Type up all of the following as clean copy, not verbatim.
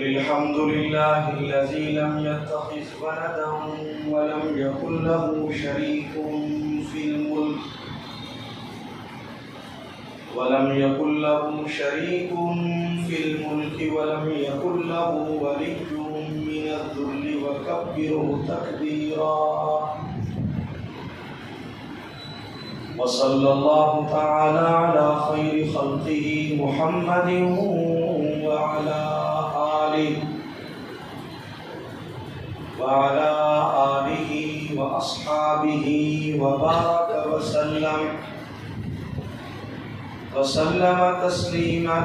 قل الحمد لله الذي لم يتخذ ولدا ولم يكن له شريك في الملك ولم يكن له له ولي من الذل وكبره تكبيرا. وصلى الله تعالى على خير خلقه محمد وعلى آله وأصحابه وبارك وسلم تسليما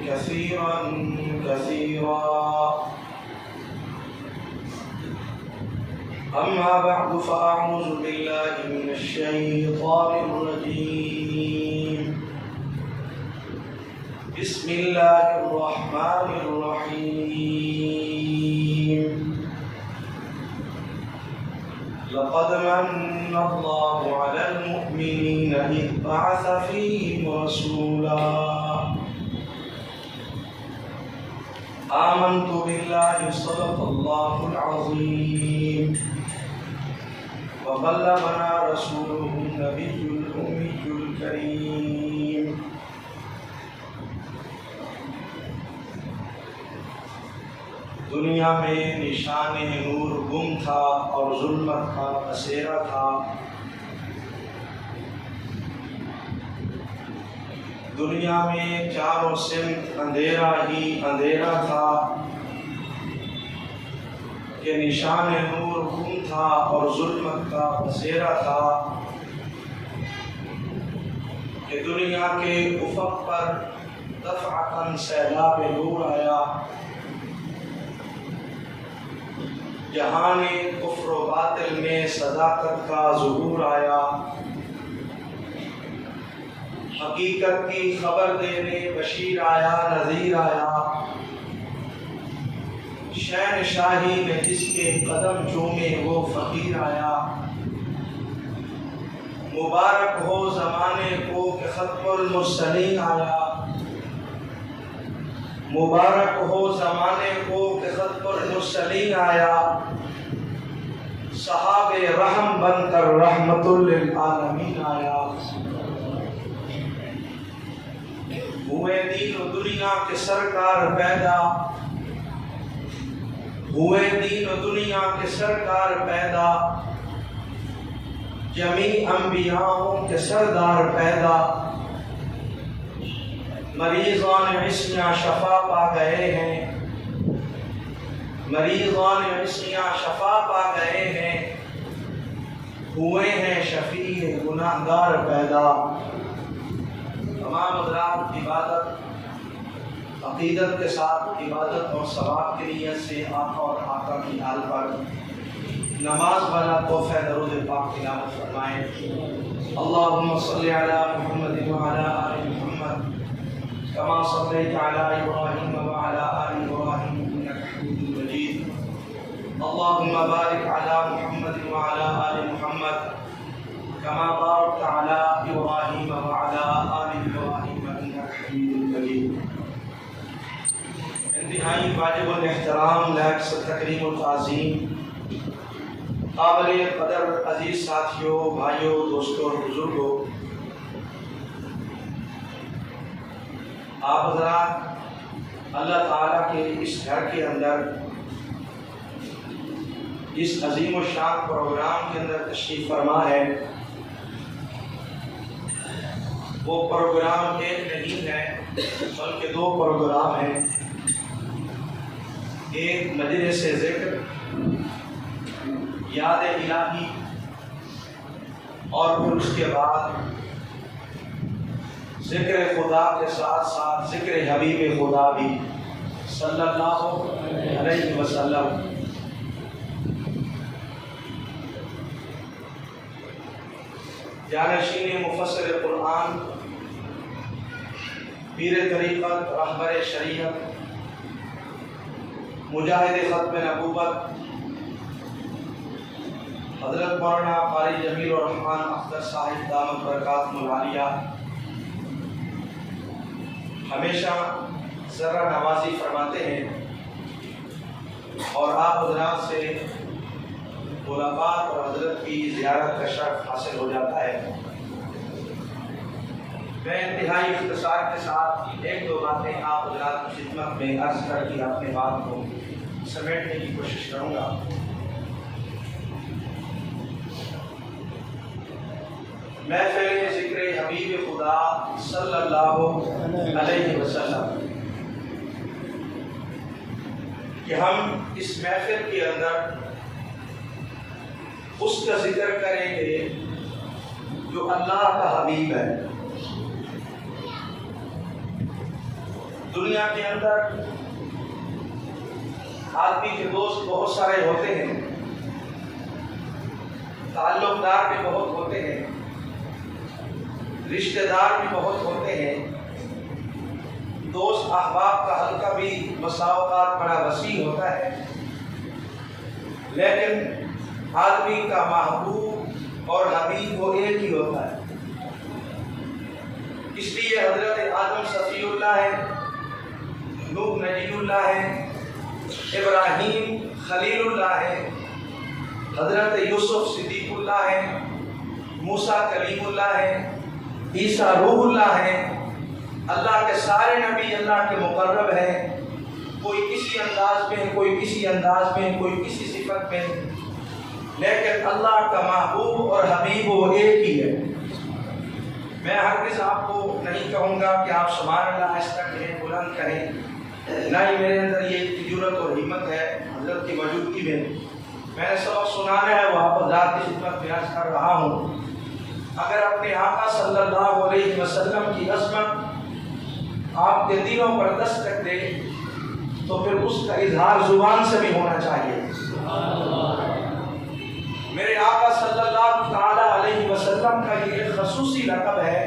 كثيرا. أما بعد فأعوذ بالله من الشيطان الرجيم. بسم الله الرحمن الرحيم. لقد من الله على المؤمنين إذ بعث فيهم رسولا آمنت بالله صدق الله العظيم وبلغنا رسوله النبي الأمي الكريم. دنیا میں نشان نور گم تھا اور ظلمت کا بسیرا تھا. دنیا میں چاروں سمت اندھیرا ہی اندھیرا تھا کہ نشان نور گم تھا اور ظلمت کا بسیرا تھا کہ دنیا کے افق پر دفعتاً سیلاب نور آیا. جہان کفر و باطل میں صداقت کا ظہور آیا. حقیقت کی خبر دینے بشیر آیا نذیر آیا. شہنشاہی میں جس کے قدم چومے وہ فقیر آیا. مبارک ہو زمانے کو کہ ختم المرسلین آیا. مبارک ہو زمانے کو کہ ختم المرسلین آیا. صحاب رحم بن کر رحمت للعالمین آیا. ہوئے دین و دنیا کے سرکار پیدا. ہوئے دین و دنیا کے سرکار پیدا. جمیع انبیاءوں کے سردار پیدا. مریضان عصیاں شفا پا گئے ہیں. مریضان عصیاں شفا پا گئے ہیں. ہوئے ہیں شفیع گناہگار پیدا. تمام حضرات عبادت عقیدت کے ساتھ عبادت اور ثواب کی نیت سے آقا اور آقا کی حال پر نماز والا تحفہ درود پاک تلاوت فرمائیں. اللہم صلی علی محمد وعلی آل محمد كما صليت على إبراهيم وعلى آل إبراهيم إنك حميد مجيد. اللهم بارك على محمد وعلى آل محمد كما باركت على إبراهيم وعلى آل إبراهيم إنك حميد مجيد. انتہائی واجب الاحترام لائق تکریم و تعظیم قابل قدر عزیز ساتھیوں بھائیوں دوستوں اور بزرگوں، آپ حضرات اللہ تعالیٰ کے اس گھر کے اندر اس عظیم و شان پروگرام کے اندر تشریف فرما ہے. وہ پروگرام ایک نہیں ہے بلکہ دو پروگرام ہیں. ایک مجلس ذکر یاد الہی اور پھر اس کے بعد ذکر خدا کے ساتھ ساتھ ذکر حبیب خدا بھی صلی اللہ علیہ وسلم. جانشین مفسر قرآن، پیر طریقت، رہبر شریعت، مجاہد ختم نبوت حضرت مولانا قاری جمیل الرحمن اختر صاحب دامت برکاتہ العالیہ ہمیشہ ذرا نوازی فرماتے ہیں اور آپ حضرات سے ملاقات اور حضرت کی زیارت کا شرف حاصل ہو جاتا ہے۔ میں انتہائی اختصار کے ساتھ ایک دو باتیں آپ حضرات کی خدمت میں عرض کر کے اپنے بات کو سمیٹنے کی کوشش کروں گا۔ محفل ذکر حبیب خدا صلی اللہ علیہ وسلم کہ ہم اس محفل کے اندر اس کا ذکر کریں گے جو اللہ کا حبیب ہے۔ دنیا کے اندر آدمی کے دوست بہت سارے ہوتے ہیں، تعلق دار بھی بہت ہوتے ہیں، رشتہ دار بھی بہت ہوتے ہیں، دوست احباب کا حلقہ بھی مساوقات بڑا وسیع ہوتا ہے، لیکن آدمی کا محبوب اور حبیب وہ ایک ہی ہوتا ہے۔ اس لیے حضرت آدم صفی اللہ ہے، نوح نجی اللہ ہے، ابراہیم خلیل اللہ ہے، حضرت یوسف صدیق اللہ ہے، موسیٰ کلیم اللہ ہے، عیسیٰ روح اللہ ہے۔ اللہ کے سارے نبی اللہ کے مقرب ہیں، کوئی کسی انداز میں، کوئی کسی انداز میں، کوئی کسی صفت میں، لیکن اللہ کا محبوب اور حبیب وہ ایک ہی ہے۔ میں ہرگز آپ کو نہیں کہوں گا کہ آپ سبحان اللہ ایسا کہیں، بلند کہیں، نہ ہی میرے اندر یہ جرأت اور ہمت ہے حضرت کی موجودگی میں۔ میں نے سبق سنانا ہے، وہ آپ حضرات کی خدمت میں عرض کر رہا ہوں۔ اگر اپنے آقا صلی اللہ علیہ وسلم کی عظمت آپ کے دلوں پر دستک دے تو پھر اس کا اظہار زبان سے بھی ہونا چاہیے۔ میرے آقا صلی اللہ تعالی علیہ وسلم کا یہ ایک خصوصی لقب ہے،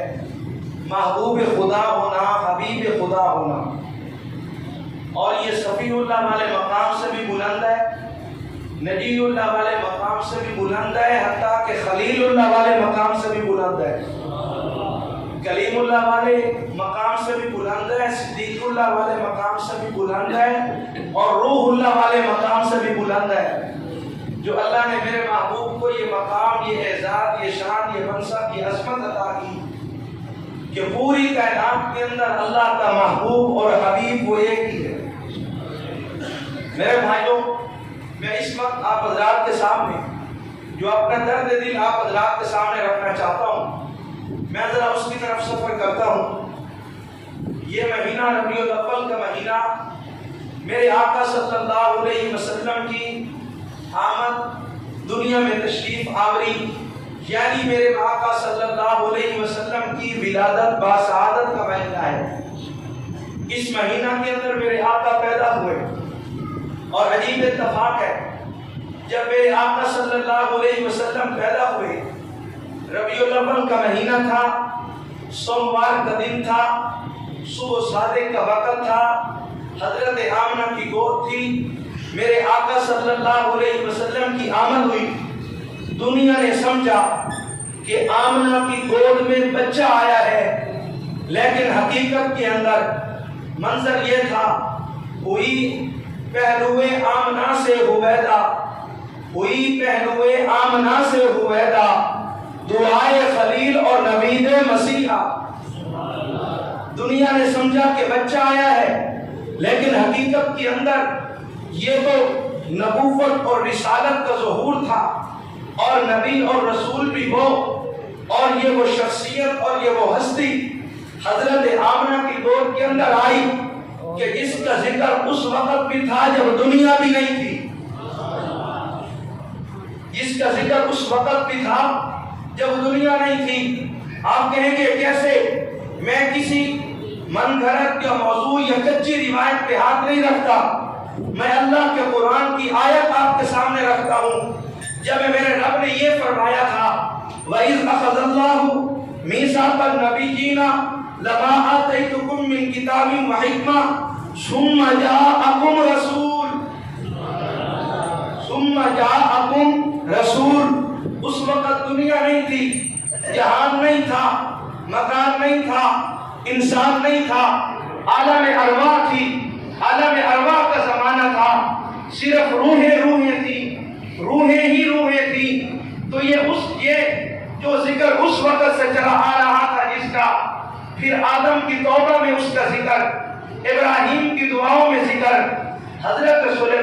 محبوب خدا ہونا، حبیب خدا ہونا، اور یہ صفی اللہ والے مقام سے بھی بلند ہے، نبی اللہ والے مقام سے بھی بلند ہے، حتیٰ کہ خلیل اللہ والے مقام سے بھی بلند ہے، کلیم اللہ والے مقام سے بھی بلند ہے، صدیق اللہ والے مقام سے بھی بلند ہے، اور روح اللہ والے مقام سے بھی بلند ہے۔ جو اللہ نے میرے محبوب کو یہ مقام، یہ اعزاز، یہ شان، یہ منصب، یہ عظمت عطا کی کہ پوری کائنات کے اندر اللہ کا محبوب اور حبیب وہ ایک ہی ہے۔ میرے بھائیوں، میں اس وقت آپ حضرات کے سامنے جو اپنا درد دل آپ حضرات کے سامنے رکھنا چاہتا ہوں، میں ذرا اس کی طرف سفر کرتا ہوں۔ یہ مہینہ ربیع الاول کا مہینہ میرے آقا صلی اللہ علیہ وسلم کی آمد، دنیا میں تشریف آوری، یعنی میرے آقا صلی اللہ علیہ وسلم کی ولادت باسعادت کا مہینہ ہے۔ اس مہینہ کے اندر میرے آقا پیدا ہوئے، اور عجیب اتفاق ہے، جب میرے آقا صلی اللہ علیہ وسلم پیدا ہوئے، ربیع الاول کا مہینہ تھا، سوموار کا دن تھا، صبح صادق کا وقت تھا، حضرت آمنہ کی گود تھی، میرے آقا صلی اللہ علیہ وسلم کی آمد ہوئی۔ دنیا نے سمجھا کہ آمنہ کی گود میں بچہ آیا ہے، لیکن حقیقت کے اندر منظر یہ تھا، ہوئی پہلوئے آمنہ سے ہویدا، ہوئی پہلوئے آمنہ سے ہویدا، دعائے خلیل اور نوید مسیحا۔ دنیا نے سمجھا کہ بچہ آیا ہے، لیکن حقیقت کے اندر یہ تو نبوت اور رسالت کا ظہور تھا، اور نبی اور رسول بھی وہ، اور یہ وہ شخصیت اور یہ وہ ہستی حضرت آمنہ کی گود کے اندر آئی کہ جس کا ذکر اس وقت بھی تھا جب دنیا بھی نہیں تھی، جس کا ذکر اس وقت بھی تھا جب دنیا نہیں تھی۔ آپ کہیں گے کیسے؟ میں کسی من گھڑت یا موضوع یا کچی روایت پہ ہاتھ نہیں رکھتا، میں اللہ کے قرآن کی آیت آپ کے سامنے رکھتا ہوں۔ جب میرے رب نے یہ فرمایا تھا، وَإِذْ أَخَذَ اللَّهُ مِيثَاقَ النَّبِيِّينَ لَمَا آتَيْتُكُم مِّن كِتَابٍ وَحِكْمَةٍ ثُمَّ جَاءَكُمْ رَسُولٌ۔ اس وقت دنیا نہیں تھی، جہان نہیں تھا، مکان نہیں تھا، انسان نہیں تھا، عالم ارواح تھی، عالم ارواح کا زمانہ تھا۔ صرف روحیں تھی، روحیں ہی روحیں تھی، تو یہ جو ذکر اس وقت سے چلا آ رہا تھا جس کا پھر آدم کی توبہ میں اس کا ذکر، ابراہیم کی دعاؤں میں ذکر، حضرت سلیمان